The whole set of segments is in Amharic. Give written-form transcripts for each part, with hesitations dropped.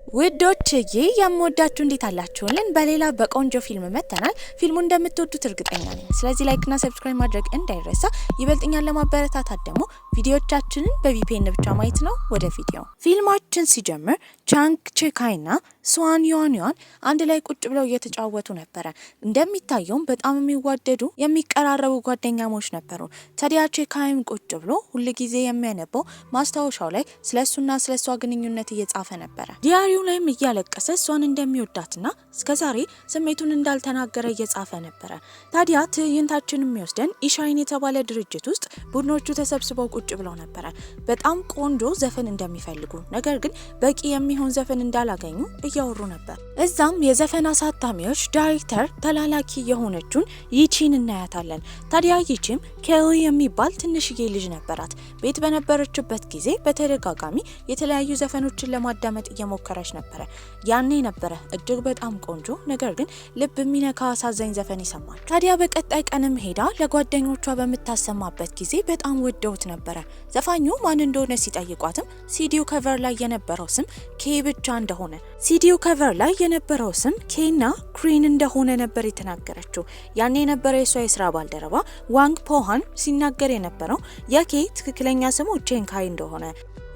ውዶችዬ የምወዳችሁ እንዴት አላችሁልን? በሌላ በቆንጆ ፊልም መተናል። ፊልሙ እንደምትወዱት እርግጠኛ ነኝ። ስለዚህ ላይክና ሰብስክራይብ ማድረግ እንዳይረሳ። ይበልጥኛል ለማበረታታት ደግሞ ቪዲዮቻችንን በቪፒኤን ብቻ ማየት ነው። ወደ ቪዲዮ ፊልማችን ሲጀምር ቻንግ ቼካይና ስዋን ዩዋንዩዋን አንድ ላይ ቁጭ ብለው እየተጫወቱ ነበረ። እንደሚታየውም በጣም የሚዋደዱ የሚቀራረቡ ጓደኛሞች ነበሩ። ታዲያ ቼካይም ቁጭ ብሎ ሁልጊዜ የሚያነበው ማስታወሻው ላይ ስለሱና ስለሷ ግንኙነት እየጻፈ ነበረ። ዲያሪው ላይም እያለቀሰ እሷን እንደሚወዳትና እስከዛሬ ስሜቱን እንዳልተናገረ እየጻፈ ነበረ። ታዲያ ትዕይንታችን የሚወስደን ኢሻይን የተባለ ድርጅት ውስጥ ቡድኖቹ ተሰብስበው ቁጭ ብለው ነበረ። በጣም ቆንጆ ዘፈን እንደሚፈልጉ ነገር ግን በቂ የሚሆን ዘፈን እንዳላገኙ እያወሩ ነበር። እዛም የዘፈን አሳታሚዎች ዳይሬክተር ተላላኪ የሆነችውን ይቺን እናያታለን። ታዲያ ይቺም ኬሊ የሚባል ትንሽዬ ልጅ ነበራት። ቤት በነበረችበት ጊዜ በተደጋጋሚ የተለያዩ ዘፈኖችን ለማዳመጥ እየሞከረች ነበረ። ያኔ ነበረ እጅግ በጣም ቆንጆ ነገር ግን ልብ የሚነካ አሳዛኝ ዘፈን ይሰማል። ታዲያ በቀጣይ ቀንም ሄዳ ለጓደኞቿ በምታሰማበት ጊዜ በጣም ወደውት ነበረ። ዘፋኙ ማን እንደሆነ ሲጠይቋትም ሲዲው ከቨር ላይ የነበረው ስም ኬ ብቻ እንደሆነ ሲዲው ከቨር ላይ የነበረው ስም ኬና ክሪን እንደሆነ ነበር የተናገረችው። ያኔ የነበረ የሷ የስራ ባልደረባ ዋንግ ፖሃን ሲናገር የነበረው የኬ ትክክለኛ ስሙ ቼንካይ እንደሆነ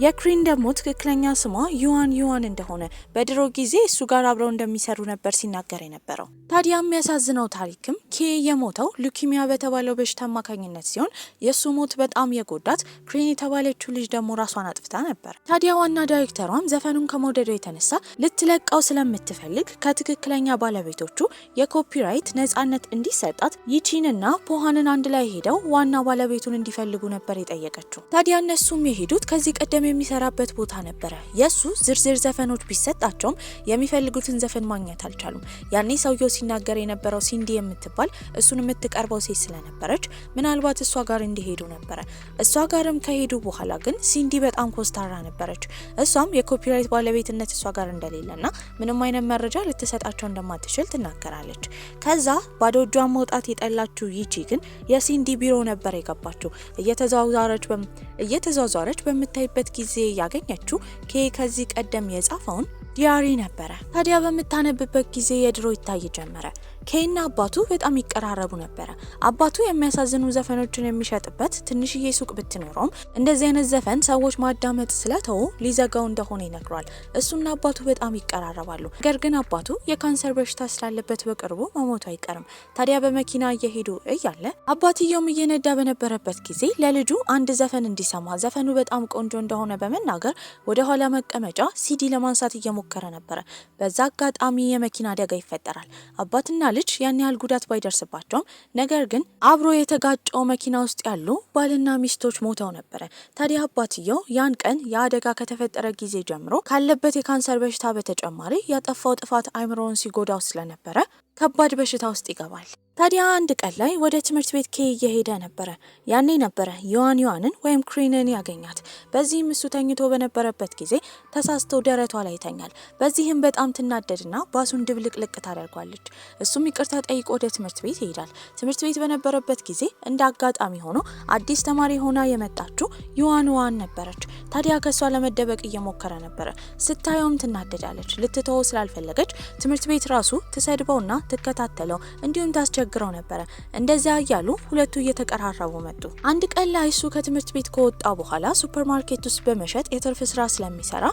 የክሪን ደግሞ ትክክለኛ ስሟ ዩዋን እንደሆነ በድሮ ጊዜ እሱ ጋር አብረው እንደሚሰሩ ነበር ሲናገር የነበረው። ታዲያ የሚያሳዝነው ታሪክም ኬ የሞተው ሉኪሚያ በተባለው በሽታ አማካኝነት ሲሆን የሱ ሞት በጣም የጎዳት ክሪን የተባለችው ልጅ ደግሞ ራሷን አጥፍታ ነበር። ታዲያ ዋና ዳይሬክተሯም ዘፈኑን ከመውደዱ የተነሳ ልትለቀው ስለምትፈልግ ከትክክለኛ ባለቤቶቹ የኮፒራይት ነጻነት እንዲሰጣት ይቺንና ፖሃንን አንድ ላይ ሄደው ዋና ባለቤቱን እንዲፈልጉ ነበር የጠየቀችው። ታዲያ እነሱም የሄዱት ከዚህ ቀደም የሚሰራበት ቦታ ነበረ። የሱ ዝርዝር ዘፈኖች ቢሰጣቸውም የሚፈልጉትን ዘፈን ማግኘት አልቻሉም። ያኔ ሰውየው ሲናገር የነበረው ሲንዲ የምትባል እሱን የምትቀርበው ሴት ስለነበረች ምናልባት እሷ ጋር እንዲሄዱ ነበረ። እሷ ጋርም ከሄዱ በኋላ ግን ሲንዲ በጣም ኮስታራ ነበረች። እሷም የኮፒራይት ባለቤትነት እሷ ጋር እንደሌለና ምንም አይነት መረጃ ልትሰጣቸው እንደማትችል ትናገራለች። ከዛ ባዶ እጇን መውጣት የጠላችው ይቺ ግን የሲንዲ ቢሮ ነበር የገባችው። እየተዟዟረች በምታይበት ጊዜ ያገኘችው ኬ ከዚህ ቀደም የጻፈውን ዲያሪ ነበረ። ታዲያ በምታነብበት ጊዜ የድሮ ይታይ ጀመረ። ኬና አባቱ በጣም ይቀራረቡ ነበረ። አባቱ የሚያሳዝኑ ዘፈኖችን የሚሸጥበት ትንሽዬ ሱቅ ብትኖረውም እንደዚህ አይነት ዘፈን ሰዎች ማዳመጥ ስለተው ሊዘጋው እንደሆነ ይነግሯል። እሱና አባቱ በጣም ይቀራረባሉ። ነገር ግን አባቱ የካንሰር በሽታ ስላለበት በቅርቡ መሞቱ አይቀርም። ታዲያ በመኪና እየሄዱ እያለ አባትየውም እየነዳ በነበረበት ጊዜ ለልጁ አንድ ዘፈን እንዲሰማ ዘፈኑ በጣም ቆንጆ እንደሆነ በመናገር ወደ ኋላ መቀመጫ ሲዲ ለማንሳት እየሞከረ ነበረ። በዛ አጋጣሚ የመኪና አደጋ ይፈጠራል። አባትና ልጅ ያን ያህል ጉዳት ባይደርስባቸውም ነገር ግን አብሮ የተጋጨው መኪና ውስጥ ያሉ ባልና ሚስቶች ሞተው ነበረ። ታዲያ አባትየው ያን ቀን የአደጋ ከተፈጠረ ጊዜ ጀምሮ ካለበት የካንሰር በሽታ በተጨማሪ ያጠፋው ጥፋት አይምሮውን ሲጎዳው ስለነበረ ከባድ በሽታ ውስጥ ይገባል። ታዲያ አንድ ቀን ላይ ወደ ትምህርት ቤት ኬ እየሄደ ነበረ። ያኔ ነበረ ዩዋንን ወይም ክሪንን ያገኛት። በዚህም እሱ ተኝቶ በነበረበት ጊዜ ተሳስቶ ደረቷ ላይ ይተኛል። በዚህም በጣም ትናደድና ባሱን ድብልቅልቅ ታደርጓለች። እሱም ይቅርታ ጠይቆ ወደ ትምህርት ቤት ይሄዳል። ትምህርት ቤት በነበረበት ጊዜ እንደ አጋጣሚ ሆኖ አዲስ ተማሪ ሆና የመጣችው ዩዋን ነበረች። ታዲያ ከሷ ለመደበቅ እየሞከረ ነበረ። ስታየውም ትናደዳለች። ልትተወው ስላልፈለገች ትምህርት ቤት ራሱ ትሰድበውና ትከታተለው እንዲሁም ታስቸግረው ነበረ። እንደዚያ እያሉ ሁለቱ እየተቀራረቡ መጡ። አንድ ቀን ላይ እሱ ከትምህርት ቤት ከወጣ በኋላ ሱፐርማርኬት ውስጥ በመሸጥ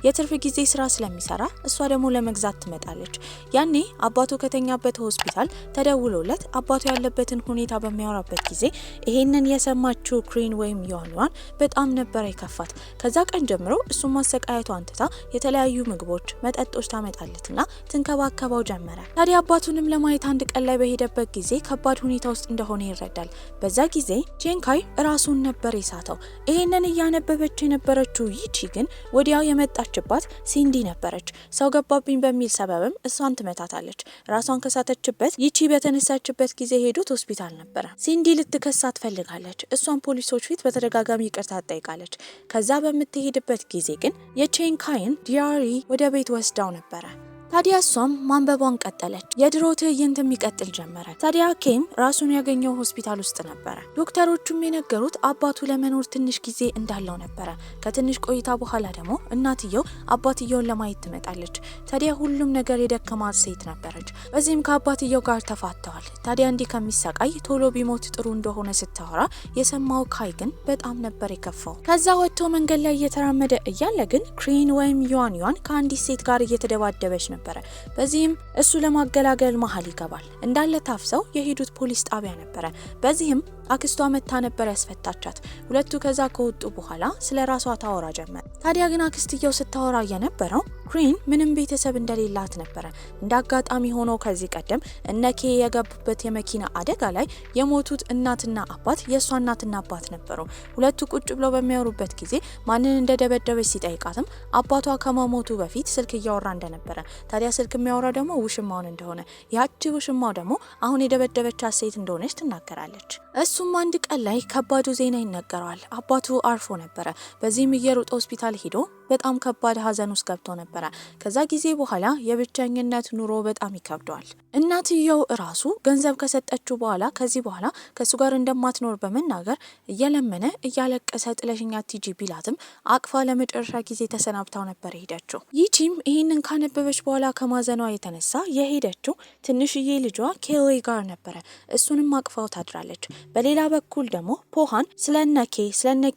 የትርፍ ጊዜ ስራ ስለሚሰራ እሷ ደግሞ ለመግዛት ትመጣለች። ያኔ አባቱ ከተኛበት ሆስፒታል ተደውሎለት አባቱ ያለበትን ሁኔታ በሚያወራበት ጊዜ ይሄንን የሰማችው ክሪን ወይም ዩዋን በጣም ነበረ የከፋት። ከዛ ቀን ጀምሮ እሱን ማሰቃየቷን ትታ የተለያዩ ምግቦች፣ መጠጦች ታመጣለትና ትንከባከበው ጀመረ። ታዲያ አባቱንም ለማየት አንድ ቀን ላይ በሄደበት ጊዜ ከባድ ሁኔታ ውስጥ እንደሆነ ይረዳል። በዛ ጊዜ ቼንካይ ራሱን ነበር የሳተው። ይሄንን እያነበበች የነበረችው ይቺ ግን ወዲያው የመጣችባት ሲንዲ ነበረች። ሰው ገባብኝ በሚል ሰበብም እሷን ትመታታለች። ራሷን ከሳተችበት ይቺ በተነሳችበት ጊዜ ሄዱት ሆስፒታል ነበረ። ሲንዲ ልትከሳት ፈልጋለች። እሷን ፖሊሶች ፊት በተደጋጋሚ ይቅርታ ትጠይቃለች። ከዛ በምትሄድበት ጊዜ ግን የቼንካይን ዲያሪ ወደ ቤት ወስዳው ነበረ። ታዲያ እሷም ማንበቧን ቀጠለች። የድሮ ትዕይንት የሚቀጥል ጀመረ። ታዲያ ኬም ራሱን ያገኘው ሆስፒታል ውስጥ ነበረ። ዶክተሮቹም የነገሩት አባቱ ለመኖር ትንሽ ጊዜ እንዳለው ነበረ። ከትንሽ ቆይታ በኋላ ደግሞ እናትየው አባትየውን ለማየት ትመጣለች። ታዲያ ሁሉም ነገር የደከማት ሴት ነበረች። በዚህም ከአባትየው ጋር ተፋተዋል። ታዲያ እንዲህ ከሚሰቃይ ቶሎ ቢሞት ጥሩ እንደሆነ ስታወራ የሰማው ካይ ግን በጣም ነበር የከፋው። ከዛ ወጥቶ መንገድ ላይ እየተራመደ እያለ ግን ክሪን ወይም ዩዋን ከአንዲት ሴት ጋር እየተደባደበች ነበረ። በዚህም እሱ ለማገላገል መሀል ይገባል። እንዳለ ታፍሰው የሄዱት ፖሊስ ጣቢያ ነበረ። በዚህም አክስቷ መታ ነበር ያስፈታቻት። ሁለቱ ከዛ ከወጡ በኋላ ስለ ራሷ ታወራ ጀመረ። ታዲያ ግን አክስትየው ስታወራ የነበረው ክሪን ምንም ቤተሰብ እንደሌላት ነበረ። እንደ አጋጣሚ ሆኖ ከዚህ ቀደም እነኬ የገቡበት የመኪና አደጋ ላይ የሞቱት እናትና አባት የእሷ እናትና አባት ነበሩ። ሁለቱ ቁጭ ብለው በሚያወሩበት ጊዜ ማንን እንደደበደበች ሲጠይቃትም አባቷ ከመሞቱ በፊት ስልክ እያወራ እንደነበረ፣ ታዲያ ስልክ የሚያወራ ደግሞ ውሽማውን እንደሆነ፣ ያቺ ውሽማው ደግሞ አሁን የደበደበቻት ሴት እንደሆነች ትናገራለች። እሱም አንድ ቀን ላይ ከባዱ ዜና ይነገረዋል። አባቱ አርፎ ነበረ። በዚህም እየሮጠ ሆስፒታል ሄዶ በጣም ከባድ ሀዘን ውስጥ ገብቶ ነበረ። ከዛ ጊዜ በኋላ የብቸኝነት ኑሮ በጣም ይከብደዋል። እናትየው እራሱ ገንዘብ ከሰጠችው በኋላ ከዚህ በኋላ ከሱ ጋር እንደማትኖር በመናገር እየለመነ እያለቀሰ ጥለሽኛ ቲጂ ቢላትም አቅፋ ለመጨረሻ ጊዜ ተሰናብታው ነበር ሄደችው። ይቺም ይህንን ካነበበች በኋላ ከማዘኗ የተነሳ የሄደችው ትንሽዬ ልጇ ኬሌ ጋር ነበረ። እሱንም አቅፋው ታድራለች። በሌላ በኩል ደግሞ ፖሃን ስለነ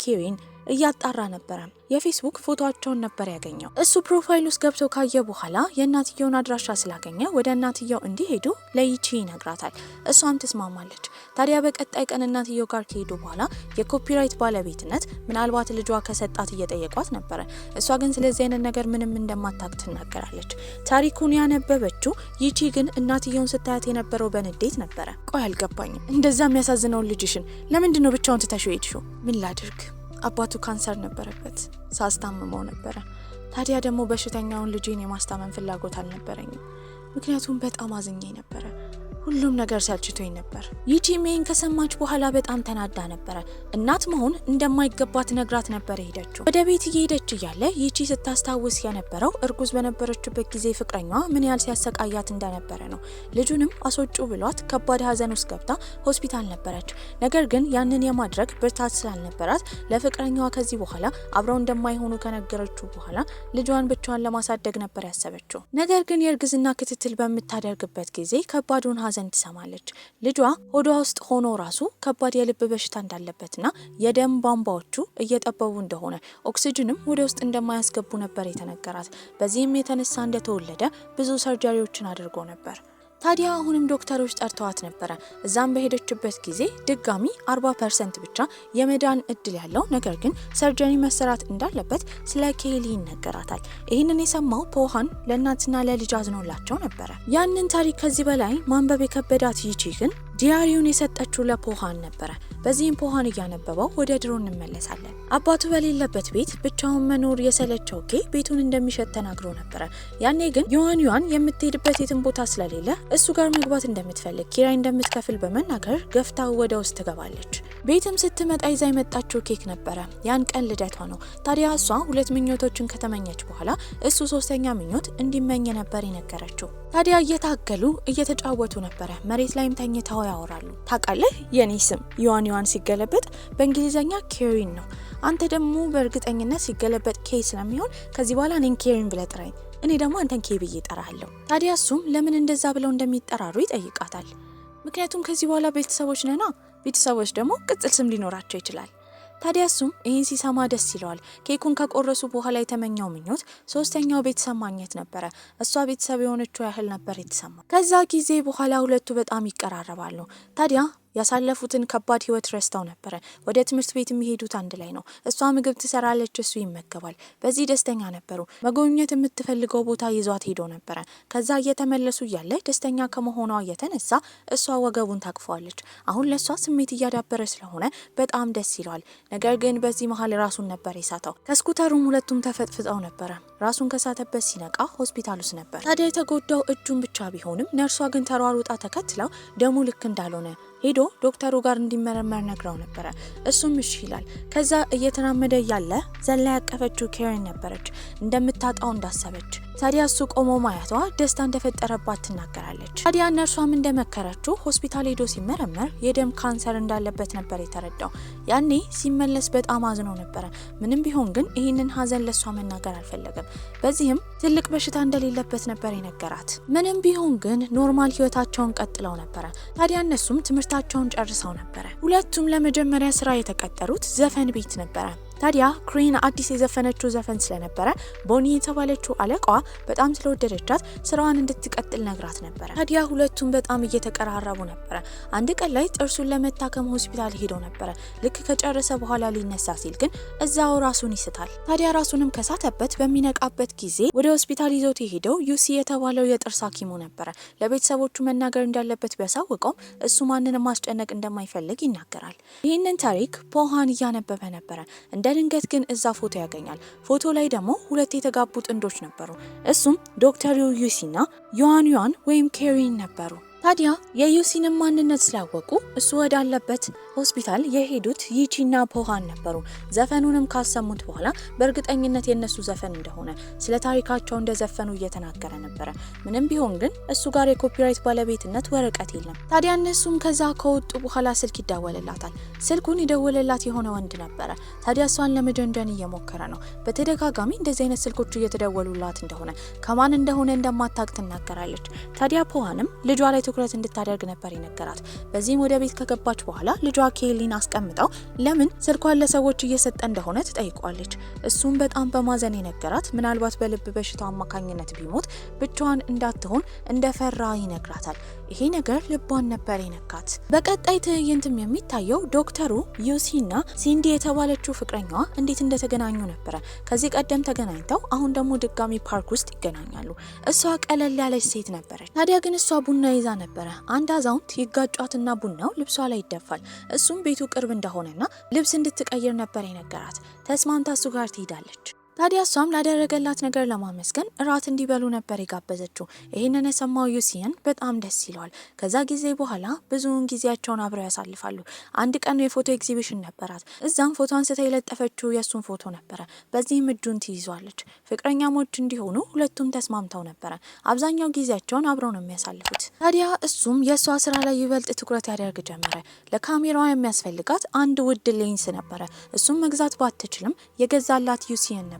ኬዊን እያጣራ ነበረ። የፌስቡክ ፎቶአቸውን ነበር ያገኘው። እሱ ፕሮፋይል ውስጥ ገብቶ ካየ በኋላ የእናትየውን አድራሻ ስላገኘ ወደ እናትየው እንዲሄዱ ለይቺ ይነግራታል። እሷም ትስማማለች። ታዲያ በቀጣይ ቀን እናትየው ጋር ከሄዱ በኋላ የኮፒራይት ባለቤትነት ምናልባት ልጇ ከሰጣት እየጠየቋት ነበረ። እሷ ግን ስለዚህ አይነት ነገር ምንም እንደማታውቅ ትናገራለች። ታሪኩን ያነበበችው ይቺ ግን እናትየውን ስታያት የነበረው በንዴት ነበረ። ቆይ አልገባኝም፣ እንደዛ የሚያሳዝነውን ልጅሽን ለምንድን ነው ብቻውን ትተሽው ሄድሽው? ምን ላድርግ? አባቱ ካንሰር ነበረበት፣ ሳስታምመው ነበረ። ታዲያ ደግሞ በሽተኛውን ልጄን የማስታመን ፍላጎት አልነበረኝም፣ ምክንያቱም በጣም አዝኜ ነበረ። ሁሉም ነገር ሰልችቶኝ ነበር። ይቺ ሜን ከሰማች በኋላ በጣም ተናዳ ነበረ። እናት መሆን እንደማይገባት ነግራት ነበር ሄደችው። ወደ ቤት እየሄደች እያለ ይቺ ስታስታውስ የነበረው እርጉዝ በነበረችበት ጊዜ ፍቅረኛዋ ምን ያህል ሲያሰቃያት እንደነበረ ነው። ልጁንም አስወጩ ብሏት ከባድ ሀዘን ውስጥ ገብታ ሆስፒታል ነበረች። ነገር ግን ያንን የማድረግ ብርታት ስላልነበራት ለፍቅረኛዋ ከዚህ በኋላ አብረው እንደማይሆኑ ከነገረችው በኋላ ልጇን ብቻዋን ለማሳደግ ነበር ያሰበችው። ነገር ግን የእርግዝና ክትትል በምታደርግበት ጊዜ ከባዱን ሀዘን ትሰማለች። ልጇ ሆዷ ውስጥ ሆኖ ራሱ ከባድ የልብ በሽታ እንዳለበትና የደም ቧንቧዎቹ እየጠበቡ እንደሆነ ኦክሲጅንም ወደ ውስጥ እንደማያስገቡ ነበር የተነገራት። በዚህም የተነሳ እንደተወለደ ብዙ ሰርጀሪዎችን አድርጎ ነበር። ታዲያ አሁንም ዶክተሮች ጠርተዋት ነበረ። እዛም በሄደችበት ጊዜ ድጋሚ 40% ብቻ የመዳን እድል ያለው ነገር ግን ሰርጀሪ መሰራት እንዳለበት ስለ ኬሊ ይነገራታል። ይህንን የሰማው ፖሃን ለእናትና ለልጅ አዝኖላቸው ነበረ። ያንን ታሪክ ከዚህ በላይ ማንበብ የከበዳት ይቺ ግን ዲያሪውን የሰጠችው ለፖሃን ነበረ። በዚህም ፖሃን እያነበበው ወደ ድሮ እንመለሳለን። አባቱ በሌለበት ቤት ብቻውን መኖር የሰለቸው ኬ ቤቱን እንደሚሸጥ ተናግሮ ነበረ። ያኔ ግን ዩዋን የምትሄድበት የትን ቦታ ስለሌለ እሱ ጋር መግባት እንደምትፈልግ ኪራይ እንደምትከፍል በመናገር ገፍታው ወደ ውስጥ ትገባለች። ቤትም ስትመጣ ይዛ የመጣችው ኬክ ነበረ። ያን ቀን ልደቷ ነው። ታዲያ እሷ 2 ምኞቶችን ከተመኘች በኋላ እሱ 3ኛ ምኞት እንዲመኝ ነበር የነገረችው። ታዲያ እየታገሉ እየተጫወቱ ነበረ። መሬት ላይም ተኝተው ያወራሉ። ታውቃለህ የኔ ስም ዩዋን ሲገለበጥ በእንግሊዘኛ ኬሪን ነው። አንተ ደግሞ በእርግጠኝነት ሲገለበጥ ኬ ስለሚሆን ከዚህ በኋላ እኔን ኬሪን ብለህ ጥራኝ፣ እኔ ደግሞ አንተን ኬ ብዬ እጠራለሁ። ታዲያ እሱም ለምን እንደዛ ብለው እንደሚጠራሩ ይጠይቃታል። ምክንያቱም ከዚህ በኋላ ቤተሰቦች ነና፣ ቤተሰቦች ደግሞ ቅጽል ስም ሊኖራቸው ይችላል። ታዲያ እሱም ይህን ሲሰማ ደስ ይለዋል። ኬኩን ከቆረሱ በኋላ የተመኘው ምኞት 3ኛው ቤተሰብ ማግኘት ነበረ። እሷ ቤተሰብ የሆነችው ያህል ነበር የተሰማው። ከዛ ጊዜ በኋላ ሁለቱ በጣም ይቀራረባሉ። ታዲያ ያሳለፉትን ከባድ ህይወት ረስተው ነበረ። ወደ ትምህርት ቤት የሚሄዱት አንድ ላይ ነው። እሷ ምግብ ትሰራለች፣ እሱ ይመገባል። በዚህ ደስተኛ ነበሩ። መጎብኘት የምትፈልገው ቦታ ይዟት ሄዶ ነበረ። ከዛ እየተመለሱ እያለ ደስተኛ ከመሆኗ የተነሳ እሷ ወገቡን ታቅፈዋለች። አሁን ለእሷ ስሜት እያዳበረ ስለሆነ በጣም ደስ ይለዋል። ነገር ግን በዚህ መሀል ራሱን ነበር የሳተው። ከስኩተሩም ሁለቱም ተፈጥፍጠው ነበረ። ራሱን ከሳተበት ሲነቃ ሆስፒታል ውስጥ ነበር። ታዲያ የተጎዳው እጁን ብቻ ቢሆንም ነርሷ ግን ተሯሩጣ ተከትለው ደሙ ልክ እንዳልሆነ ሄዶ ዶክተሩ ጋር እንዲመረመር ነግረው ነበረ። እሱም እሺ ይላል። ከዛ እየተራመደ ያለ ዘላ ያቀፈችው ኬሪን ነበረች። እንደምታጣው እንዳሰበች ታዲያ እሱ ቆሞ ማየቷ ደስታ እንደፈጠረባት ትናገራለች። ታዲያ እነርሷም እንደመከረችው ሆስፒታል ሄዶ ሲመረመር የደም ካንሰር እንዳለበት ነበር የተረዳው። ያኔ ሲመለስ በጣም አዝኖ ነበረ። ምንም ቢሆን ግን ይህንን ሀዘን ለሷ መናገር አልፈለገም። በዚህም ትልቅ በሽታ እንደሌለበት ነበር የነገራት። ምንም ቢሆን ግን ኖርማል ህይወታቸውን ቀጥለው ነበረ። ታዲያ እነሱም ትምህርታቸውን ጨርሰው ነበረ። ሁለቱም ለመጀመሪያ ስራ የተቀጠሩት ዘፈን ቤት ነበረ። ታዲያ ክሪን አዲስ የዘፈነችው ዘፈን ስለነበረ ቦኒ የተባለችው አለቃዋ በጣም ስለወደደቻት ስራዋን እንድትቀጥል ነግራት ነበረ። ታዲያ ሁለቱም በጣም እየተቀራረቡ ነበረ። አንድ ቀን ላይ ጥርሱን ለመታከም ሆስፒታል ሄዶ ነበረ። ልክ ከጨረሰ በኋላ ሊነሳ ሲል ግን እዛው ራሱን ይስታል። ታዲያ ራሱንም ከሳተበት በሚነቃበት ጊዜ ወደ ሆስፒታል ይዞት የሄደው ዩሲ የተባለው የጥርስ ሐኪሙ ነበረ። ለቤተሰቦቹ መናገር እንዳለበት ቢያሳውቀው እሱ ማንንም ማስጨነቅ እንደማይፈልግ ይናገራል። ይህንን ታሪክ ፖሃን እያነበበ ነበረ። ድንገት ግን እዛ ፎቶ ያገኛል። ፎቶ ላይ ደግሞ ሁለት የተጋቡ ጥንዶች ነበሩ። እሱም ዶክተር ዩሲና ዩዋን ወይም ኬሪን ነበሩ። ታዲያ የዩሲንም ማንነት ስላወቁ እሱ ወዳለበት ሆስፒታል የሄዱት ይቺና ፖሃን ነበሩ። ዘፈኑንም ካሰሙት በኋላ በእርግጠኝነት የነሱ ዘፈን እንደሆነ ስለ ታሪካቸው እንደዘፈኑ እየተናገረ ነበረ። ምንም ቢሆን ግን እሱ ጋር የኮፒራይት ባለቤትነት ወረቀት የለም። ታዲያ እነሱም ከዛ ከወጡ በኋላ ስልክ ይደወልላታል። ስልኩን ይደወልላት የሆነ ወንድ ነበረ። ታዲያ እሷን ለመጀንጀን እየሞከረ ነው። በተደጋጋሚ እንደዚህ አይነት ስልኮች እየተደወሉላት እንደሆነ ከማን እንደሆነ እንደማታውቅ ትናገራለች። ታዲያ ፖሃንም ልጇ ላይ ትኩረት እንድታደርግ ነበር ይነገራት። በዚህም ወደ ቤት ከገባች በኋላ ልጇ ኬሊን አስቀምጠው ለምን ስልኳን ለሰዎች እየሰጠ እንደሆነ ትጠይቋለች። እሱም በጣም በማዘን የነገራት ምናልባት በልብ በሽታ አማካኝነት ቢሞት ብቻዋን እንዳትሆን እንደፈራ ይነግራታል። ይሄ ነገር ልቧን ነበር የነካት። በቀጣይ ትዕይንትም የሚታየው ዶክተሩ ዩሲና ሲንዲ የተባለችው ፍቅረኛዋ እንዴት እንደተገናኙ ነበረ። ከዚህ ቀደም ተገናኝተው አሁን ደግሞ ድጋሚ ፓርክ ውስጥ ይገናኛሉ። እሷ ቀለል ያለች ሴት ነበረች። ታዲያ ግን እሷ ቡና ይዛ ነበረ። አንድ አዛውንት ይጋጯትና ቡናው ልብሷ ላይ ይደፋል። እሱም ቤቱ ቅርብ እንደሆነና ልብስ እንድትቀይር ነበር የነገራት። ተስማምታ እሱ ጋር ትሄዳለች። ታዲያ እሷም ላደረገላት ነገር ለማመስገን እራት እንዲበሉ ነበር የጋበዘችው። ይህንን የሰማው ዩሲን በጣም ደስ ይለዋል። ከዛ ጊዜ በኋላ ብዙውን ጊዜያቸውን አብረው ያሳልፋሉ። አንድ ቀን የፎቶ ኤግዚቢሽን ነበራት። እዛም ፎቶ አንስታ የለጠፈችው የእሱን ፎቶ ነበረ። በዚህም እጁን ትይዟለች። ፍቅረኛሞች እንዲሆኑ ሁለቱም ተስማምተው ነበረ። አብዛኛው ጊዜያቸውን አብረው ነው የሚያሳልፉት። ታዲያ እሱም የእሷ ስራ ላይ ይበልጥ ትኩረት ያደርግ ጀመረ። ለካሜራዋ የሚያስፈልጋት አንድ ውድ ሌንስ ነበረ። እሱም መግዛት ባትችልም የገዛላት ዩሲን ነበር።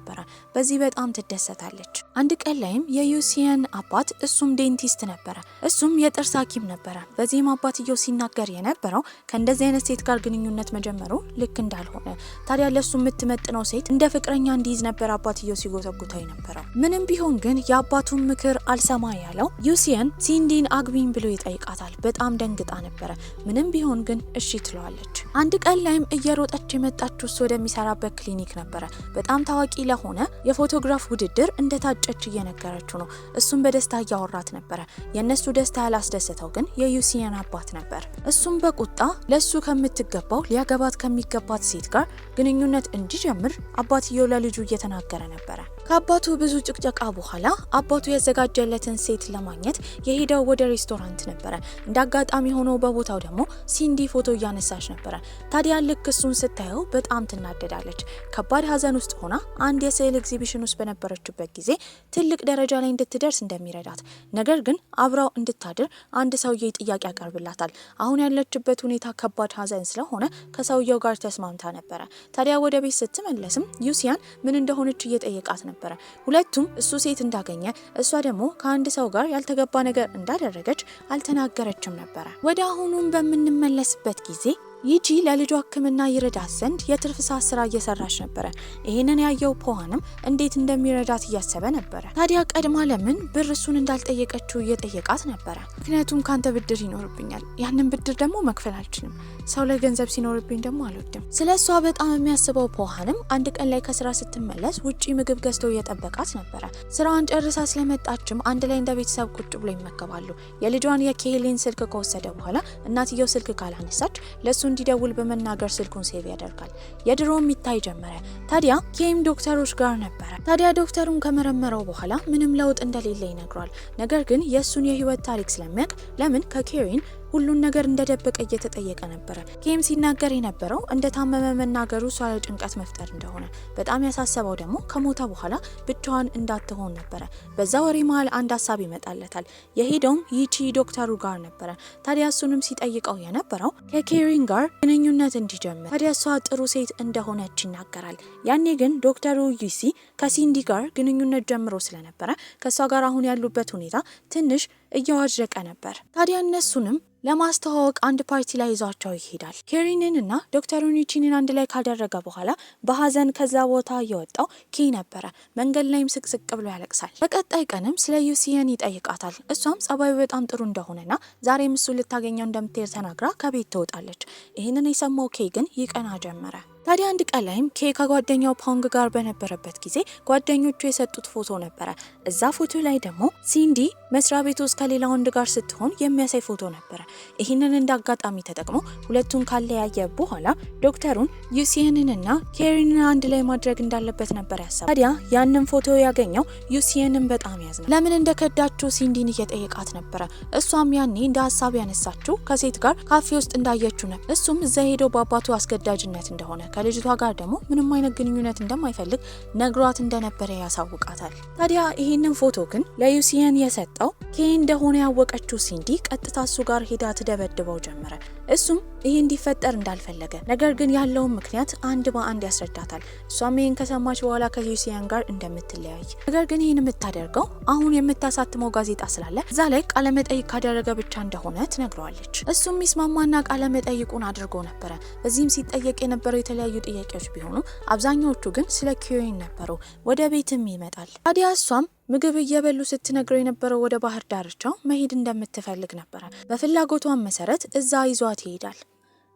በዚህ በጣም ትደሰታለች። አንድ ቀን ላይም የዩሲን አባት እሱም ዴንቲስት ነበረ። እሱም የጥርስ ሐኪም ነበረ። በዚህም አባትየው ሲናገር የነበረው ከእንደዚህ አይነት ሴት ጋር ግንኙነት መጀመሩ ልክ እንዳልሆነ፣ ታዲያ ለሱ የምትመጥነው ሴት እንደ ፍቅረኛ እንዲይዝ ነበር አባትየው ሲጎተጉተው የነበረው። ምንም ቢሆን ግን የአባቱን ምክር አልሰማ ያለው ዩሲን ሲንዲን አግቢኝ ብሎ ይጠይቃታል። በጣም ደንግጣ ነበረ። ምንም ቢሆን ግን እሺ ትለዋለች። አንድ ቀን ላይም እየሮጠች የመጣችው እሱ ወደሚሰራበት ክሊኒክ ነበረ። በጣም ታዋቂ ሆነ የፎቶግራፍ ውድድር እንደታጨች እየነገረችው ነው። እሱም በደስታ እያወራት ነበረ። የነሱ ደስታ ያላስደሰተው ግን የዩሲን አባት ነበር። እሱም በቁጣ ለሱ ከምትገባው ሊያገባት ከሚገባት ሴት ጋር ግንኙነት እንዲጀምር አባትየው ለልጁ እየተናገረ ነበረ። ከአባቱ ብዙ ጭቅጨቃ በኋላ አባቱ ያዘጋጀለትን ሴት ለማግኘት የሄደው ወደ ሬስቶራንት ነበረ። እንደ አጋጣሚ ሆኖ በቦታው ደግሞ ሲንዲ ፎቶ እያነሳች ነበረ። ታዲያ ልክ እሱን ስታየው በጣም ትናደዳለች። ከባድ ሀዘን ውስጥ ሆና አንድ የስዕል ኤግዚቢሽን ውስጥ በነበረችበት ጊዜ ትልቅ ደረጃ ላይ እንድትደርስ እንደሚረዳት፣ ነገር ግን አብራው እንድታድር አንድ ሰውዬ ጥያቄ ያቀርብላታል። አሁን ያለችበት ሁኔታ ከባድ ሀዘን ስለሆነ ከሰውየው ጋር ተስማምታ ነበረ። ታዲያ ወደ ቤት ስትመለስም ዩሲያን ምን እንደሆነች እየጠየቃት ነበረ። ሁለቱም እሱ ሴት እንዳገኘ እሷ ደግሞ ከአንድ ሰው ጋር ያልተገባ ነገር እንዳደረገች አልተናገረችም ነበረ። ወደ አሁኑም በምንመለስበት ጊዜ ይቺ ለልጇ ሕክምና ይረዳት ዘንድ የትርፍ ሰዓት ስራ እየሰራች ነበረ። ይሄንን ያየው ፖሃንም እንዴት እንደሚረዳት እያሰበ ነበረ። ታዲያ ቀድማ ለምን ብር እሱን እንዳልጠየቀችው እየጠየቃት ነበረ። ምክንያቱም ካንተ ብድር ይኖርብኛል፣ ያንን ብድር ደግሞ መክፈል አልችልም። ሰው ላይ ገንዘብ ሲኖርብኝ ደግሞ አልወድም። ስለ እሷ በጣም የሚያስበው ፖሃንም አንድ ቀን ላይ ከስራ ስትመለስ ውጪ ምግብ ገዝቶ እየጠበቃት ነበረ። ስራዋን ጨርሳ ስለመጣችም አንድ ላይ እንደ ቤተሰብ ቁጭ ብሎ ይመገባሉ። የልጇን የኬሊን ስልክ ከወሰደ በኋላ እናትየው ስልክ ካላነሳች ለሱ እንዲደውል በመናገር ስልኩን ሴቭ ያደርጋል። የድሮም ይታይ ጀመረ። ታዲያ ኬም ዶክተሮች ጋር ነበረ። ታዲያ ዶክተሩን ከመረመረው በኋላ ምንም ለውጥ እንደሌለ ይነግሯል። ነገር ግን የእሱን የህይወት ታሪክ ስለሚያውቅ ለምን ከኬሪን ሁሉን ነገር እንደደበቀ እየተጠየቀ ነበር። ኬም ሲናገር የነበረው እንደታመመ መናገሩ እሷ ጭንቀት መፍጠር እንደሆነ፣ በጣም ያሳሰበው ደግሞ ከሞተ በኋላ ብቻዋን እንዳትሆን ነበር። በዛ ወሬ መሃል አንድ ሀሳብ ይመጣለታል። የሄደውም ይቺ ዶክተሩ ጋር ነበር። ታዲያ እሱንም ሲጠይቀው የነበረው ከኬሪን ጋር ግንኙነት እንዲጀምር፣ ታዲያ እሷ ጥሩ ሴት እንደሆነች ይናገራል። ያኔ ግን ዶክተሩ ዩሲ ከሲንዲ ጋር ግንኙነት ጀምሮ ስለነበረ ከሷ ጋር አሁን ያሉበት ሁኔታ ትንሽ እየዋዠቀ ነበር። ታዲያ እነሱንም ለማስተዋወቅ አንድ ፓርቲ ላይ ይዟቸው ይሄዳል። ኬሪንን እና ዶክተር ዩቺንን አንድ ላይ ካደረገ በኋላ በሀዘን ከዛ ቦታ እየወጣው ኬ ነበረ። መንገድ ላይም ስቅስቅ ብሎ ያለቅሳል። በቀጣይ ቀንም ስለ ዩሲየን ይጠይቃታል። እሷም ጸባዩ በጣም ጥሩ እንደሆነና ዛሬም እሱ ልታገኘው እንደምትሄድ ተናግራ ከቤት ትወጣለች። ይህንን የሰማው ኬ ግን ይቀና ጀመረ። ታዲያ አንድ ቀን ላይም ኬ ከጓደኛው ፖንግ ጋር በነበረበት ጊዜ ጓደኞቹ የሰጡት ፎቶ ነበረ። እዛ ፎቶ ላይ ደግሞ ሲንዲ መስሪያ ቤት ውስጥ ከሌላ ወንድ ጋር ስትሆን የሚያሳይ ፎቶ ነበረ። ይህንን እንደ አጋጣሚ ተጠቅሞ ሁለቱን ካለያየ በኋላ ዶክተሩን ዩሲየንንና ኬሪንን አንድ ላይ ማድረግ እንዳለበት ነበር ያሰበው። ታዲያ ያንን ፎቶ ያገኘው ዩሲየንን በጣም ያዝናል። ለምን እንደከዳችው ሲንዲን እየጠየቃት ነበረ። እሷም ያኔ እንደ ሀሳብ ያነሳችው ከሴት ጋር ካፌ ውስጥ እንዳየችው ነበር። እሱም እዛ ሄዶ በአባቱ አስገዳጅነት እንደሆነ ከልጅቷ ጋር ደግሞ ምንም አይነት ግንኙነት እንደማይፈልግ ነግሯት እንደነበረ ያሳውቃታል። ታዲያ ይህንን ፎቶ ግን ለዩሲየን የሰጠው ኬ እንደሆነ ያወቀችው ሲንዲ ቀጥታ እሱ ጋር ሄዳ ትደበድበው ጀመረ። እሱም ይህ እንዲፈጠር እንዳልፈለገ ነገር ግን ያለውን ምክንያት አንድ በአንድ ያስረዳታል። እሷም ይህን ከሰማች በኋላ ከዩሲየን ጋር እንደምትለያይ፣ ነገር ግን ይህን የምታደርገው አሁን የምታሳትመው ጋዜጣ ስላለ እዛ ላይ ቃለመጠይቅ ካደረገ ብቻ እንደሆነ ትነግረዋለች። እሱም ሚስማማና ቃለመጠይቁን አድርጎ ነበረ። በዚህም ሲጠየቅ የነበረው የተለያዩ ጥያቄዎች ቢሆኑ አብዛኛዎቹ ግን ስለ ኬሪን ነበሩ። ወደ ቤትም ይመጣል። ታዲያ እሷም ምግብ እየበሉ ስትነግረው የነበረው ወደ ባህር ዳርቻው መሄድ እንደምትፈልግ ነበረ። በፍላጎቷን መሰረት እዛ ይዟት ይሄዳል።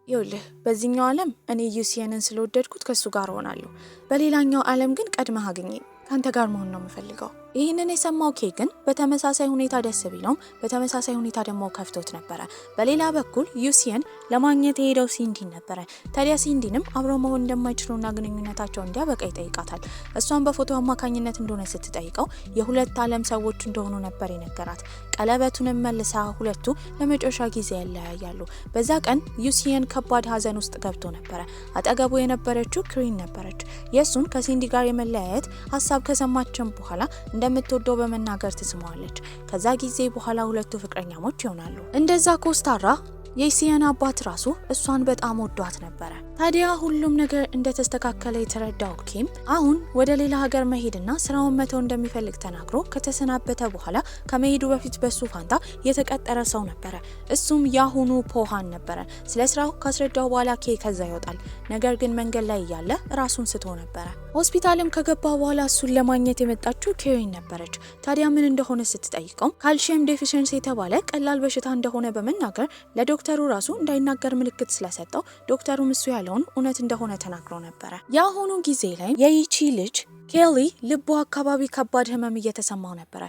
ይኸውልህ በዚህኛው ዓለም እኔ ዩሲየንን ስለወደድኩት ከሱ ጋር ሆናለሁ፣ በሌላኛው ዓለም ግን ቀድመህ አግኘኝ፣ ካንተ ጋር መሆን ነው የምፈልገው። ይህንን የሰማው ኬ ግን በተመሳሳይ ሁኔታ ደስ ቢለውም በተመሳሳይ ሁኔታ ደግሞ ከፍቶት ነበረ። በሌላ በኩል ዩሲየን ለማግኘት የሄደው ሲንዲን ነበረ። ታዲያ ሲንዲንም አብረው መሆን እንደማይችሉና ግንኙነታቸው እንዲያበቃ ይጠይቃታል። እሷን በፎቶ አማካኝነት እንደሆነ ስትጠይቀው የሁለት ዓለም ሰዎች እንደሆኑ ነበር የነገራት። ቀለበቱንም መልሳ ሁለቱ ለመጨረሻ ጊዜ ያለያያሉ። በዛ ቀን ዩሲየን ከባድ ሀዘን ውስጥ ገብቶ ነበረ። አጠገቡ የነበረችው ክሪን ነበረች። የእሱን ከሲንዲ ጋር የመለያየት ሀሳብ ከሰማችን በኋላ እንደምትወደው በመናገር ትስመዋለች። ከዛ ጊዜ በኋላ ሁለቱ ፍቅረኛሞች ይሆናሉ። እንደዛ ኮስታራ የዩሲየን አባት ራሱ እሷን በጣም ወዷት ነበረ። ታዲያ ሁሉም ነገር እንደተስተካከለ የተረዳው ኬም አሁን ወደ ሌላ ሀገር መሄድና ስራውን መተው እንደሚፈልግ ተናግሮ ከተሰናበተ በኋላ ከመሄዱ በፊት በሱ ፋንታ የተቀጠረ ሰው ነበረ። እሱም ያሁኑ ፖሃን ነበረ። ስለ ስራው ካስረዳው በኋላ ኬ ከዛ ይወጣል። ነገር ግን መንገድ ላይ እያለ ራሱን ስቶ ነበረ። ሆስፒታልም ከገባ በኋላ እሱን ለማግኘት የመጣችው ኬሪን ነበረች። ታዲያ ምን እንደሆነ ስትጠይቀው ካልሲየም ዴፊሽንሲ የተባለ ቀላል በሽታ እንደሆነ በመናገር ለዶክተሩ ራሱ እንዳይናገር ምልክት ስለሰጠው ዶክተሩም እሱ ያለውን እውነት እንደሆነ ተናግሮ ነበረ። የአሁኑ ጊዜ ላይ የይቺ ልጅ ኬሊ ልቧ አካባቢ ከባድ ህመም እየተሰማው ነበረ።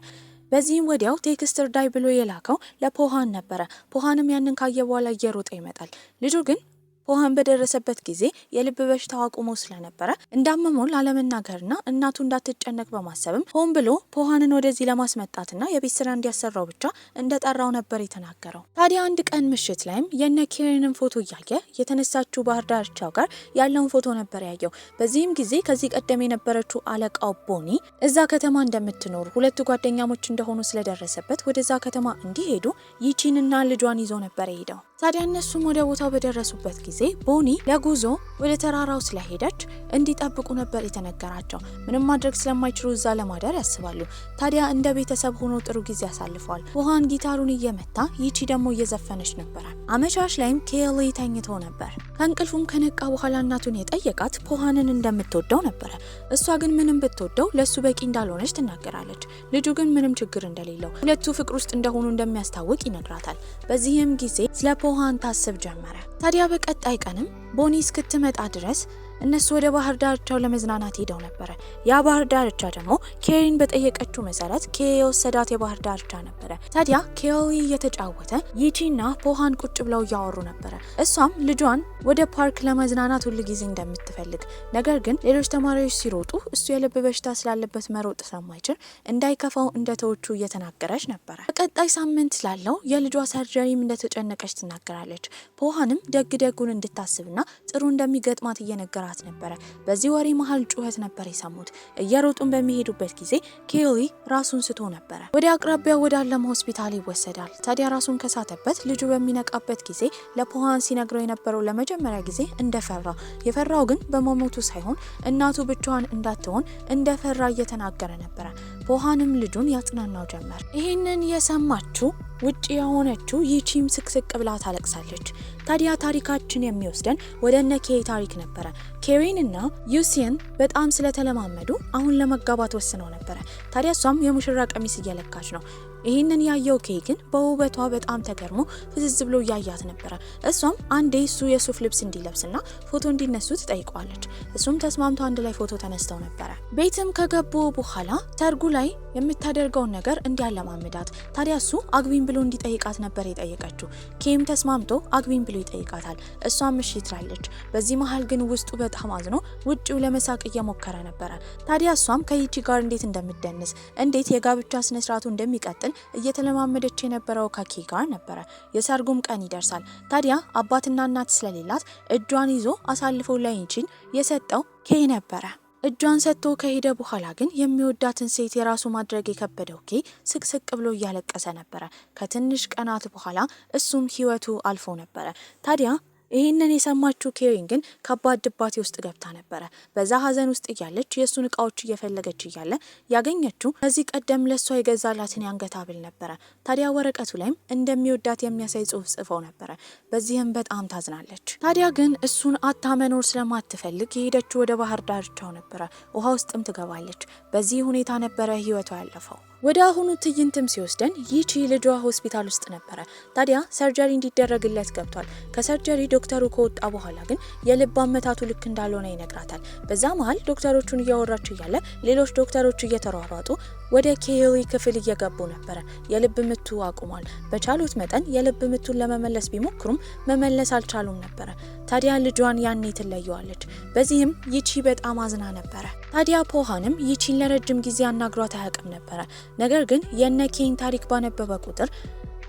በዚህም ወዲያው ቴክስት እርዳይ ብሎ የላከው ለፖሃን ነበረ። ፖሃንም ያንን ካየ በኋላ እየሮጠ ይመጣል። ልጁ ግን ፖሃን በደረሰበት ጊዜ የልብ በሽታው አቁሞ ስለነበረ እንዳመመው ላለመናገርና እናቱ እንዳትጨነቅ በማሰብም ሆን ብሎ ፖሃንን ወደዚህ ለማስመጣትና የቤት ስራ እንዲያሰራው ብቻ እንደጠራው ነበር የተናገረው። ታዲያ አንድ ቀን ምሽት ላይም የነ ኬሪንን ፎቶ እያየ የተነሳችው ባህር ዳርቻው ጋር ያለውን ፎቶ ነበር ያየው። በዚህም ጊዜ ከዚህ ቀደም የነበረችው አለቃው ቦኒ እዛ ከተማ እንደምትኖር ሁለቱ ጓደኛሞች እንደሆኑ ስለደረሰበት ወደዛ ከተማ እንዲሄዱ ይቺንና ልጇን ይዞ ነበር የሄደው። ታዲያ እነሱም ወደ ቦታው በደረሱበት ጊዜ ቦኒ ለጉዞ ወደ ተራራው ስለሄደች እንዲጠብቁ ነበር የተነገራቸው። ምንም ማድረግ ስለማይችሉ እዛ ለማደር ያስባሉ። ታዲያ እንደ ቤተሰብ ሆኖ ጥሩ ጊዜ አሳልፈዋል። ፖሃን ጊታሩን እየመታ ይቺ ደግሞ እየዘፈነች ነበር። አመሻሽ ላይም ኬሊ ተኝቶ ነበር። ከእንቅልፉም ከነቃ በኋላ እናቱን የጠየቃት ፖሃንን እንደምትወደው ነበረ። እሷ ግን ምንም ብትወደው ለሱ በቂ እንዳልሆነች ትናገራለች። ልጁ ግን ምንም ችግር እንደሌለው ሁለቱ ፍቅር ውስጥ እንደሆኑ እንደሚያስታውቅ ይነግራታል። በዚህም ጊዜ ስለ ፖሃን ታስብ ጀመረ። ታዲያ በቀጣይ ቀንም ቦኒ እስክትመጣ ድረስ እነሱ ወደ ባህር ዳርቻው ለመዝናናት ሄደው ነበረ። ያ ባህር ዳርቻ ደግሞ ኬሪን በጠየቀችው መሰረት ኬ የወሰዳት የባህር ዳርቻ ነበረ። ታዲያ ኬሊ እየተጫወተ ይቺና ፖሃን ቁጭ ብለው እያወሩ ነበረ። እሷም ልጇን ወደ ፓርክ ለመዝናናት ሁሉ ጊዜ እንደምትፈልግ፣ ነገር ግን ሌሎች ተማሪዎች ሲሮጡ እሱ የልብ በሽታ ስላለበት መሮጥ ስለማይችል እንዳይከፋው እንደተወቹ እየተናገረች ነበረ። በቀጣይ ሳምንት ላለው የልጇ ሰርጀሪም እንደተጨነቀች ትናገራለች። ፖሃንም ደግ ደጉን እንድታስብና ጥሩ እንደሚገጥማት እየነገራት ነበረ። በዚህ ወሬ መሀል ጩኸት ነበር የሰሙት። እየሮጡን በሚሄዱበት ጊዜ ኬሊ ራሱን ስቶ ነበረ። ወደ አቅራቢያው ወዳለም ሆስፒታል ይወሰዳል። ታዲያ ራሱን ከሳተበት ልጁ በሚነቃበት ጊዜ ለፖሃን ሲነግረው የነበረው ለመጀመሪያ ጊዜ እንደፈራ፣ የፈራው ግን በመሞቱ ሳይሆን እናቱ ብቻዋን እንዳትሆን እንደፈራ እየተናገረ ነበረ። ፖሃንም ልጁን ያጽናናው ጀመር። ይህንን የሰማችው ውጪ የሆነችው ይቺም ስቅስቅ ብላ ታለቅሳለች። ታዲያ ታሪካችን የሚወስደን ወደ ኬ ታሪክ ነበረ። ኬሪን እና ዩሲን በጣም ስለተለማመዱ አሁን ለመጋባት ወስነው ነበረ። ታዲያ እሷም የሙሽራ ቀሚስ እየለካች ነው። ይህንን ያየው ኬ ግን በውበቷ በጣም ተገርሞ ፍዝዝ ብሎ እያያት ነበረ። እሷም አንዴ እሱ የሱፍ ልብስ እንዲለብስና ፎቶ እንዲነሱ ትጠይቀዋለች። እሱም ተስማምቶ አንድ ላይ ፎቶ ተነስተው ነበረ። ቤትም ከገቡ በኋላ ሰርጉ ላይ የምታደርገውን ነገር እንዲያለማምዳት፣ ታዲያ እሱ አግቢን ብሎ እንዲጠይቃት ነበር የጠየቀችው። ኬም ተስማምቶ አግቢን ብሎ ይጠይቃታል። እሷም እሺ ትላለች። በዚህ መሀል ግን ውስጡ በጣም አዝኖ ውጪው ለመሳቅ እየሞከረ ነበረ። ታዲያ እሷም ከይቺ ጋር እንዴት እንደምትደንስ፣ እንዴት የጋብቻ ስነስርዓቱ እንደሚቀጥል እየተለማመደች የነበረው ከኬ ጋር ነበረ። የሰርጉም ቀን ይደርሳል። ታዲያ አባትና እናት ስለሌላት እጇን ይዞ አሳልፎ ለይቺን የሰጠው ኬ ነበረ። እጇን ሰጥቶ ከሄደ በኋላ ግን የሚወዳትን ሴት የራሱ ማድረግ የከበደው ኬ ስቅስቅ ብሎ እያለቀሰ ነበረ። ከትንሽ ቀናት በኋላ እሱም ህይወቱ አልፎ ነበረ። ታዲያ ይህንን የሰማችው ኬሪን ግን ከባድ ድባቴ ውስጥ ገብታ ነበረ። በዛ ሀዘን ውስጥ እያለች የእሱን እቃዎች እየፈለገች እያለ ያገኘችው ከዚህ ቀደም ለሷ የገዛላትን የአንገት ሐብል ነበረ። ታዲያ ወረቀቱ ላይም እንደሚወዳት የሚያሳይ ጽሑፍ ጽፈው ነበረ። በዚህም በጣም ታዝናለች። ታዲያ ግን እሱን አታ መኖር ስለማትፈልግ የሄደችው ወደ ባህር ዳርቻው ነበረ። ውሃ ውስጥም ትገባለች። በዚህ ሁኔታ ነበረ ህይወቷ ያለፈው። ወደ አሁኑ ትዕይንትም ሲወስደን ይቺ ልጇ ሆስፒታል ውስጥ ነበረ። ታዲያ ሰርጀሪ እንዲደረግለት ገብቷል። ከሰርጀሪ ዶክተሩ ከወጣ በኋላ ግን የልብ አመታቱ ልክ እንዳልሆነ ይነግራታል። በዛ መሀል ዶክተሮቹን እያወራች እያለ ሌሎች ዶክተሮች እየተሯሯጡ ወደ ኬሊ ክፍል እየገቡ ነበረ። የልብ ምቱ አቁሟል። በቻሉት መጠን የልብ ምቱን ለመመለስ ቢሞክሩም መመለስ አልቻሉም ነበረ። ታዲያ ልጇን ያኔ ትለየዋለች። በዚህም ይቺ በጣም አዝና ነበረ። ታዲያ ፖሃንም ይቺን ለረጅም ጊዜ አናግሯት አያውቅም ነበረ። ነገር ግን የነ ኬን ታሪክ ባነበበ ቁጥር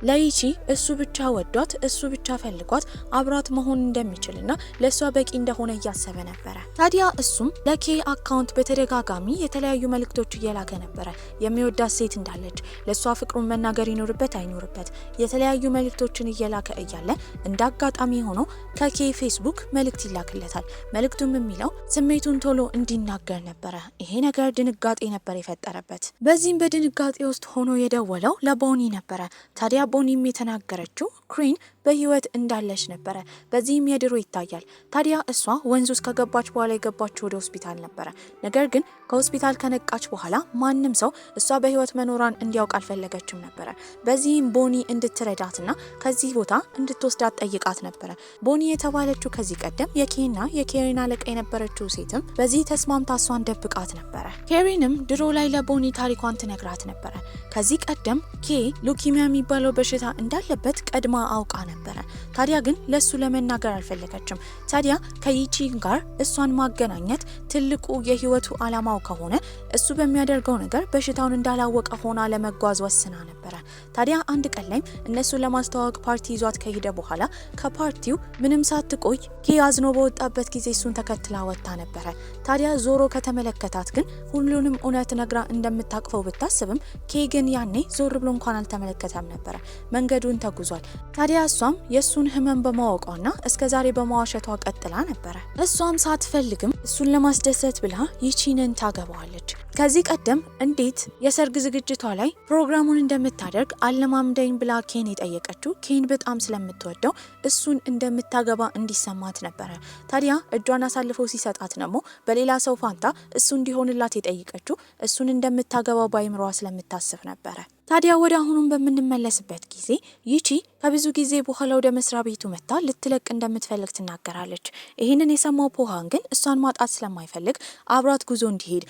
ለይቺ እሱ ብቻ ወዷት እሱ ብቻ ፈልጓት አብራት መሆን እንደሚችልና ለሷ በቂ እንደሆነ እያሰበ ነበረ። ታዲያ እሱም ለኬ አካውንት በተደጋጋሚ የተለያዩ መልእክቶች እየላከ ነበረ። የሚወዳት ሴት እንዳለች ለሷ ፍቅሩን መናገር ይኖርበት አይኖርበት የተለያዩ መልእክቶችን እየላከ እያለ እንዳጋጣሚ ሆኖ ከኬ ፌስቡክ መልእክት ይላክለታል። መልእክቱም የሚለው ስሜቱን ቶሎ እንዲናገር ነበረ። ይሄ ነገር ድንጋጤ ነበር የፈጠረበት። በዚህም በድንጋጤ ውስጥ ሆኖ የደወለው ለቦኒ ነበረ። ታዲያ ቦኒም የተናገረችው ክሪን በህይወት እንዳለች ነበረ። በዚህም የድሮ ይታያል። ታዲያ እሷ ወንዝ ውስጥ ከገባች በኋላ የገባችው ወደ ሆስፒታል ነበረ። ነገር ግን ከሆስፒታል ከነቃች በኋላ ማንም ሰው እሷ በህይወት መኖሯን እንዲያውቅ አልፈለገችም ነበረ። በዚህም ቦኒ እንድትረዳትና ከዚህ ቦታ እንድትወስዳት ጠይቃት ነበረ። ቦኒ የተባለችው ከዚህ ቀደም የኬና የኬሪን አለቃ የነበረችው ሴትም በዚህ ተስማምታ እሷን ደብቃት ነበረ። ኬሪንም ድሮ ላይ ለቦኒ ታሪኳን ትነግራት ነበረ። ከዚህ ቀደም ኬ ሉኪሚያ የሚባለው በሽታ እንዳለበት ቀድማ አውቃ ነበረ። ታዲያ ግን ለሱ ለመናገር አልፈለገችም። ታዲያ ከይቺ ጋር እሷን ማገናኘት ትልቁ የህይወቱ አላማው ከሆነ እሱ በሚያደርገው ነገር በሽታውን እንዳላወቀ ሆና ለመጓዝ ወስና ነበረ። ታዲያ አንድ ቀን ላይ እነሱን ለማስተዋወቅ ፓርቲ ይዟት ከሄደ በኋላ ከፓርቲው ምንም ሳትቆይ ኬ አዝኖ በወጣበት ጊዜ እሱን ተከትላ ወጥታ ነበረ። ታዲያ ዞሮ ከተመለከታት ግን ሁሉንም እውነት ነግራ እንደምታቅፈው ብታስብም ኬ ግን ያኔ ዞር ብሎ እንኳን አልተመለከተም ነበረ። መንገዱን ተጉዟል። ታዲያ እሷም የሱን ህመም በማወቋና እስከዛሬ በመዋሸቷ ቀጥላ ነበረ። እሷም ሳትፈልግም እሱን ለማስደሰት ብላ ይቺንን ታገባዋለች። ከዚህ ቀደም እንዴት የሰርግ ዝግጅቷ ላይ ፕሮግራሙን እንደምታደርግ አለማምደኝ ብላ ኬን የጠየቀችው ኬን በጣም ስለምትወደው እሱን እንደምታገባ እንዲሰማት ነበረ። ታዲያ እጇን አሳልፎ ሲሰጣት ደግሞ በሌላ ሰው ፋንታ እሱ እንዲሆንላት የጠየቀችው እሱን እንደምታገባው ባይምሮዋ ስለምታስብ ነበረ። ታዲያ ወደ አሁኑም በምንመለስበት ጊዜ ይቺ ከብዙ ጊዜ በኋላ ወደ መስሪያ ቤቱ መጣ ልትለቅ እንደምትፈልግ ትናገራለች። ይህንን የሰማው ፖሃን ግን እሷን ማጣት ስለማይፈልግ አብሯት ጉዞ እንዲሄድ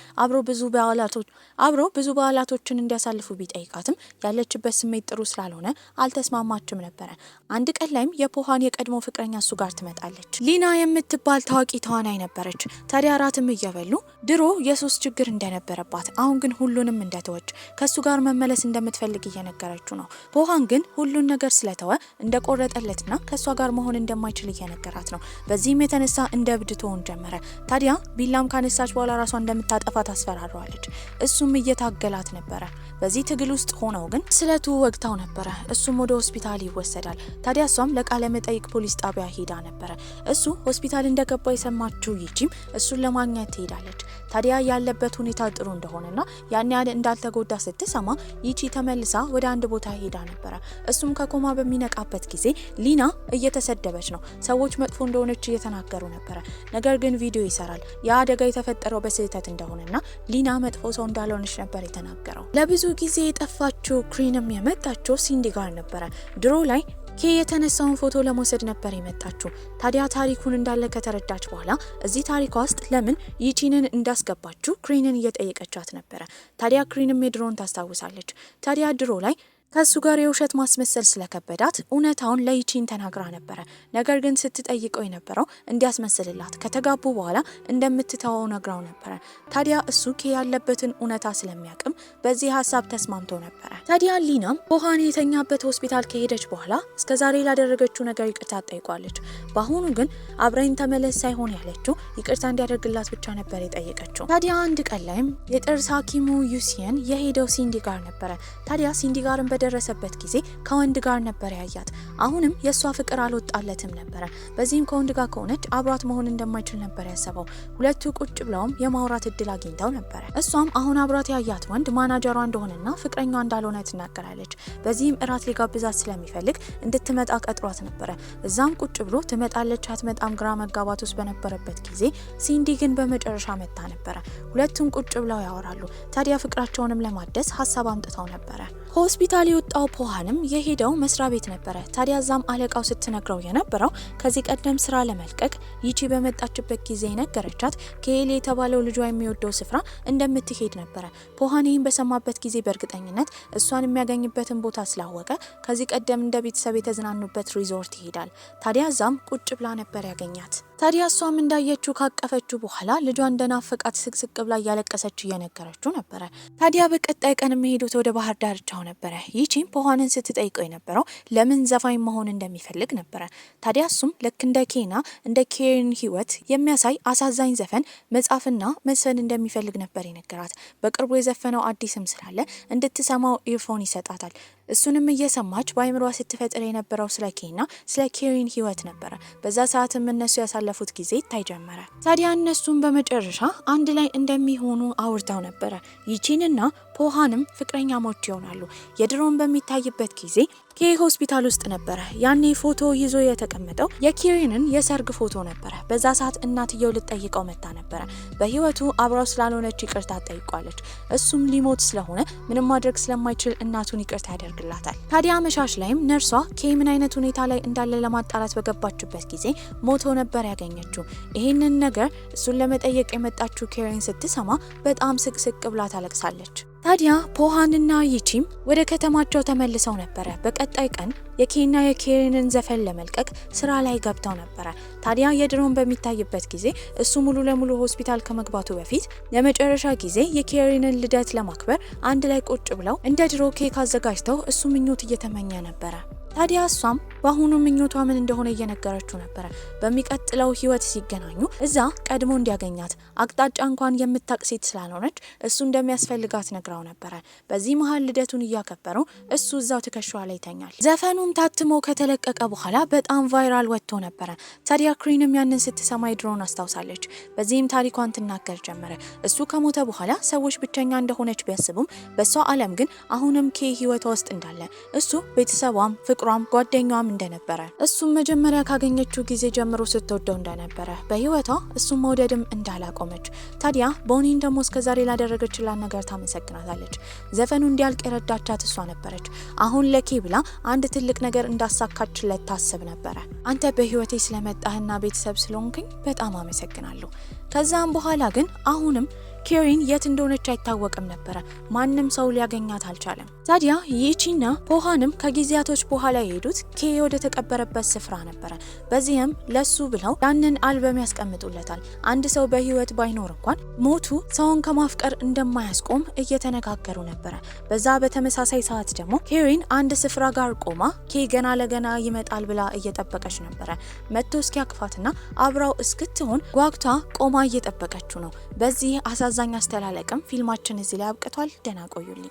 አብሮ ብዙ በዓላቶችን እንዲያሳልፉ ቢጠይቃትም ያለችበት ስሜት ጥሩ ስላልሆነ አልተስማማችም ነበረ። አንድ ቀን ላይም የፖሃን የቀድሞ ፍቅረኛ እሱ ጋር ትመጣለች። ሊና የምትባል ታዋቂ ተዋናይ ነበረች። ታዲያ እራትም እየበሉ ድሮ የሱስ ችግር እንደነበረባት አሁን ግን ሁሉንም እንደተወች ከሱ ጋር መመለስ እንደምትፈልግ እየነገረችው ነው። ፖሃን ግን ሁሉን ነገር ስለተወ እንደቆረጠለትና ከሷ ጋር መሆን እንደማይችል እየነገራት ነው። በዚህም የተነሳ እንደ እብድ ትሆን ጀመረ። ታዲያ ቢላም ካነሳች በኋላ ራሷ እንደምታጠፋ ታስፈራረዋለች። እሱም እየታገላት ነበረ። በዚህ ትግል ውስጥ ሆነው ግን ስለቱ ወግታው ነበረ። እሱም ወደ ሆስፒታል ይወሰዳል። ታዲያ እሷም ለቃለ መጠይቅ ፖሊስ ጣቢያ ሄዳ ነበረ። እሱ ሆስፒታል እንደገባ የሰማችው ይቺም እሱን ለማግኘት ትሄዳለች። ታዲያ ያለበት ሁኔታ ጥሩ እንደሆነና ያን ያህል እንዳልተጎዳ ስትሰማ ይቺ ተመልሳ ወደ አንድ ቦታ ሄዳ ነበረ። እሱም ከኮማ በሚነቃበት ጊዜ ሊና እየተሰደበች ነው። ሰዎች መጥፎ እንደሆነች እየተናገሩ ነበረ። ነገር ግን ቪዲዮ ይሰራል። የአደጋ የተፈጠረው በስህተት እንደሆነና ሊና መጥፎ ሰው እንዳልሆነች ነበር የተናገረው። ለብዙ ጊዜ የጠፋችው ክሪንም የመጣችው ሲንዲ ጋር ነበረ። ድሮ ላይ ኬ የተነሳውን ፎቶ ለመውሰድ ነበር የመጣችው። ታዲያ ታሪኩን እንዳለ ከተረዳች በኋላ እዚህ ታሪኳ ውስጥ ለምን ይቺንን እንዳስገባችው ክሪንን እየጠየቀቻት ነበረ። ታዲያ ክሪንም የድሮን ታስታውሳለች። ታዲያ ድሮ ላይ ከሱ ጋር የውሸት ማስመሰል ስለከበዳት እውነታውን ለይቺን ተናግራ ነበረ። ነገር ግን ስትጠይቀው የነበረው እንዲያስመስልላት ከተጋቡ በኋላ እንደምትተወው ነግራው ነበረ። ታዲያ እሱ ኬ ያለበትን እውነታ ስለሚያቅም በዚህ ሀሳብ ተስማምቶ ነበረ። ታዲያ ሊናም ፖሃን የተኛበት ሆስፒታል ከሄደች በኋላ እስከዛሬ ላደረገችው ነገር ይቅርታ ጠይቋለች። በአሁኑ ግን አብረኝ ተመለስ ሳይሆን ያለችው ይቅርታ እንዲያደርግላት ብቻ ነበር የጠየቀችው። ታዲያ አንድ ቀን ላይም የጥርስ ሐኪሙ ዩሲየን የሄደው ሲንዲ ጋር ነበረ። ታዲያ ሲንዲ ጋርም በደረሰበት ጊዜ ከወንድ ጋር ነበር ያያት። አሁንም የሷ ፍቅር አልወጣለትም ነበረ። በዚህም ከወንድ ጋር ከሆነች አብሯት መሆን እንደማይችል ነበር ያሰበው። ሁለቱ ቁጭ ብለውም የማውራት እድል አግኝተው ነበረ። እሷም አሁን አብሯት ያያት ወንድ ማናጀሯ እንደሆነና ፍቅረኛዋ እንዳልሆነ ትናገራለች። በዚህም እራት ሊጋብዛት ስለሚፈልግ እንድትመጣ ቀጥሯት ነበረ። እዛም ቁጭ ብሎ ትመጣለች አትመጣም ግራ መጋባት ውስጥ በነበረበት ጊዜ ሲንዲ ግን በመጨረሻ መጣ ነበረ። ሁለቱም ቁጭ ብለው ያወራሉ። ታዲያ ፍቅራቸውንም ለማደስ ሀሳብ አምጥተው ነበረ። ሆስፒታል የወጣው ፖሃንም የሄደው መስሪያ ቤት ነበረ። ታዲያ ዛም አለቃው ስትነግረው የነበረው ከዚህ ቀደም ስራ ለመልቀቅ ይቺ በመጣችበት ጊዜ ነገረቻት ከኤሊ የተባለው ልጇ የሚወደው ስፍራ እንደምትሄድ ነበረ። ፖሃን ይህን በሰማበት ጊዜ በእርግጠኝነት እሷን የሚያገኝበትን ቦታ ስላወቀ ከዚህ ቀደም እንደ ቤተሰብ የተዝናኑበት ሪዞርት ይሄዳል። ታዲያ ዛም ቁጭ ብላ ነበር ያገኛት። ታዲያ እሷም እንዳየችው ካቀፈችው በኋላ ልጇ እንደናፈቃት ስቅስቅ ብላ እያለቀሰች እየነገረችው ነበረ። ታዲያ በቀጣይ ቀን የሚሄዱት ወደ ባህር ዳርቻው ነበረ። ይቺም ፖሃንን ስትጠይቀው የነበረው ለምን ዘፋኝ መሆን እንደሚፈልግ ነበረ። ታዲያ እሱም ልክ እንደ ኬና እንደ ኬሪን ህይወት የሚያሳይ አሳዛኝ ዘፈን መጻፍና መስፈን እንደሚፈልግ ነበር የነገራት። በቅርቡ የዘፈነው አዲስም ስላለ እንድትሰማው ኢርፎን ይሰጣታል። እሱንም እየሰማች በአይምሯ ስትፈጥር የነበረው ስለ ኬና ስለ ኬሪን ህይወት ነበረ። በዛ ሰዓትም እነሱ ያሳለፉት ጊዜ ይታይ ጀመረ። ታዲያ እነሱም በመጨረሻ አንድ ላይ እንደሚሆኑ አውርተው ነበረ። ይቺንና ፖሃንም ፍቅረኛሞች ይሆናሉ። የድሮን በሚታይበት ጊዜ ኬ ሆስፒታል ውስጥ ነበረ። ያኔ ፎቶ ይዞ የተቀመጠው የኬሪንን የሰርግ ፎቶ ነበረ። በዛ ሰዓት እናትየው ልትጠይቀው መጣ ነበረ። በህይወቱ አብራው ስላልሆነች ይቅርታ ጠይቋለች። እሱም ሊሞት ስለሆነ ምንም ማድረግ ስለማይችል እናቱን ይቅርታ ያደርግላታል። ታዲያ አመሻሽ ላይም ነርሷ ኬ ምን አይነት ሁኔታ ላይ እንዳለ ለማጣራት በገባችበት ጊዜ ሞቶ ነበር ያገኘችው። ይህንን ነገር እሱን ለመጠየቅ የመጣችው ኬሪን ስትሰማ በጣም ስቅስቅ ብላ ታለቅሳለች። ታዲያ ፖሃንና ይቺም ወደ ከተማቸው ተመልሰው ነበረ። በቀጣይ ቀን የኬና የኬሪንን ዘፈን ለመልቀቅ ስራ ላይ ገብተው ነበረ። ታዲያ የድሮን በሚታይበት ጊዜ እሱ ሙሉ ለሙሉ ሆስፒታል ከመግባቱ በፊት ለመጨረሻ ጊዜ የኬሪንን ልደት ለማክበር አንድ ላይ ቁጭ ብለው እንደ ድሮ ኬክ አዘጋጅተው እሱ ምኞት እየተመኘ ነበረ። ታዲያ እሷም በአሁኑ ምኞቷ ምን እንደሆነ እየነገረችው ነበር። በሚቀጥለው ህይወት ሲገናኙ እዛ ቀድሞ እንዲያገኛት አቅጣጫ እንኳን የምታቅ ሴት ስላልሆነች እሱ እንደሚያስፈልጋት ነግራው ነበር። በዚህ መሃል ልደቱን እያከበሩ እሱ እዛው ትከሻዋ ላይ ይተኛል። ዘፈኑም ታትሞ ከተለቀቀ በኋላ በጣም ቫይራል ወጥቶ ነበር። ታዲያ ክሪንም ያንን ስትሰማ ድሮን አስታውሳለች። በዚህም ታሪኳን ትናገር ጀመረ። እሱ ከሞተ በኋላ ሰዎች ብቸኛ እንደሆነች ቢያስቡም በሷ ዓለም ግን አሁንም ኬ ህይወቷ ውስጥ እንዳለ እሱ ቤተሰቧም ፍቅሯም ጓደኛዋም እንደነበረ እሱም መጀመሪያ ካገኘችው ጊዜ ጀምሮ ስትወደው እንደነበረ በህይወቷ እሱም መውደድም እንዳላቆመች ታዲያ ቦኒን ደግሞ እስከዛሬ ላደረገችላት ነገር ታመሰግናታለች። ዘፈኑ እንዲያልቅ የረዳቻት እሷ ነበረች። አሁን ለኬ ብላ አንድ ትልቅ ነገር እንዳሳካችለት ታስብ ነበረ። አንተ በህይወቴ ስለመጣህና ቤተሰብ ስለሆንከኝ በጣም አመሰግናለሁ። ከዛም በኋላ ግን አሁንም ኬሪን የት እንደሆነች አይታወቅም ነበር። ማንም ሰው ሊያገኛት አልቻለም። ታዲያ ይቺና ፖሃንም ከጊዜያቶች በኋላ የሄዱት ኬ ወደ ተቀበረበት ስፍራ ነበር። በዚህም ለሱ ብለው ያንን አልበም ያስቀምጡለታል። አንድ ሰው በህይወት ባይኖር እንኳን ሞቱ ሰውን ከማፍቀር እንደማያስቆም እየተነጋገሩ ነበር። በዛ በተመሳሳይ ሰዓት ደግሞ ኬሪን አንድ ስፍራ ጋር ቆማ ኬ ገና ለገና ይመጣል ብላ እየጠበቀች ነበር። መጥቶ እስኪያቅፋትና አብራው እስክትሆን ጓግታ ቆማ እየጠበቀችው ነው። በዚህ አሳዛኝ አስተላለቅም ፊልማችን እዚህ ላይ አብቅቷል። ደህና ቆዩልኝ።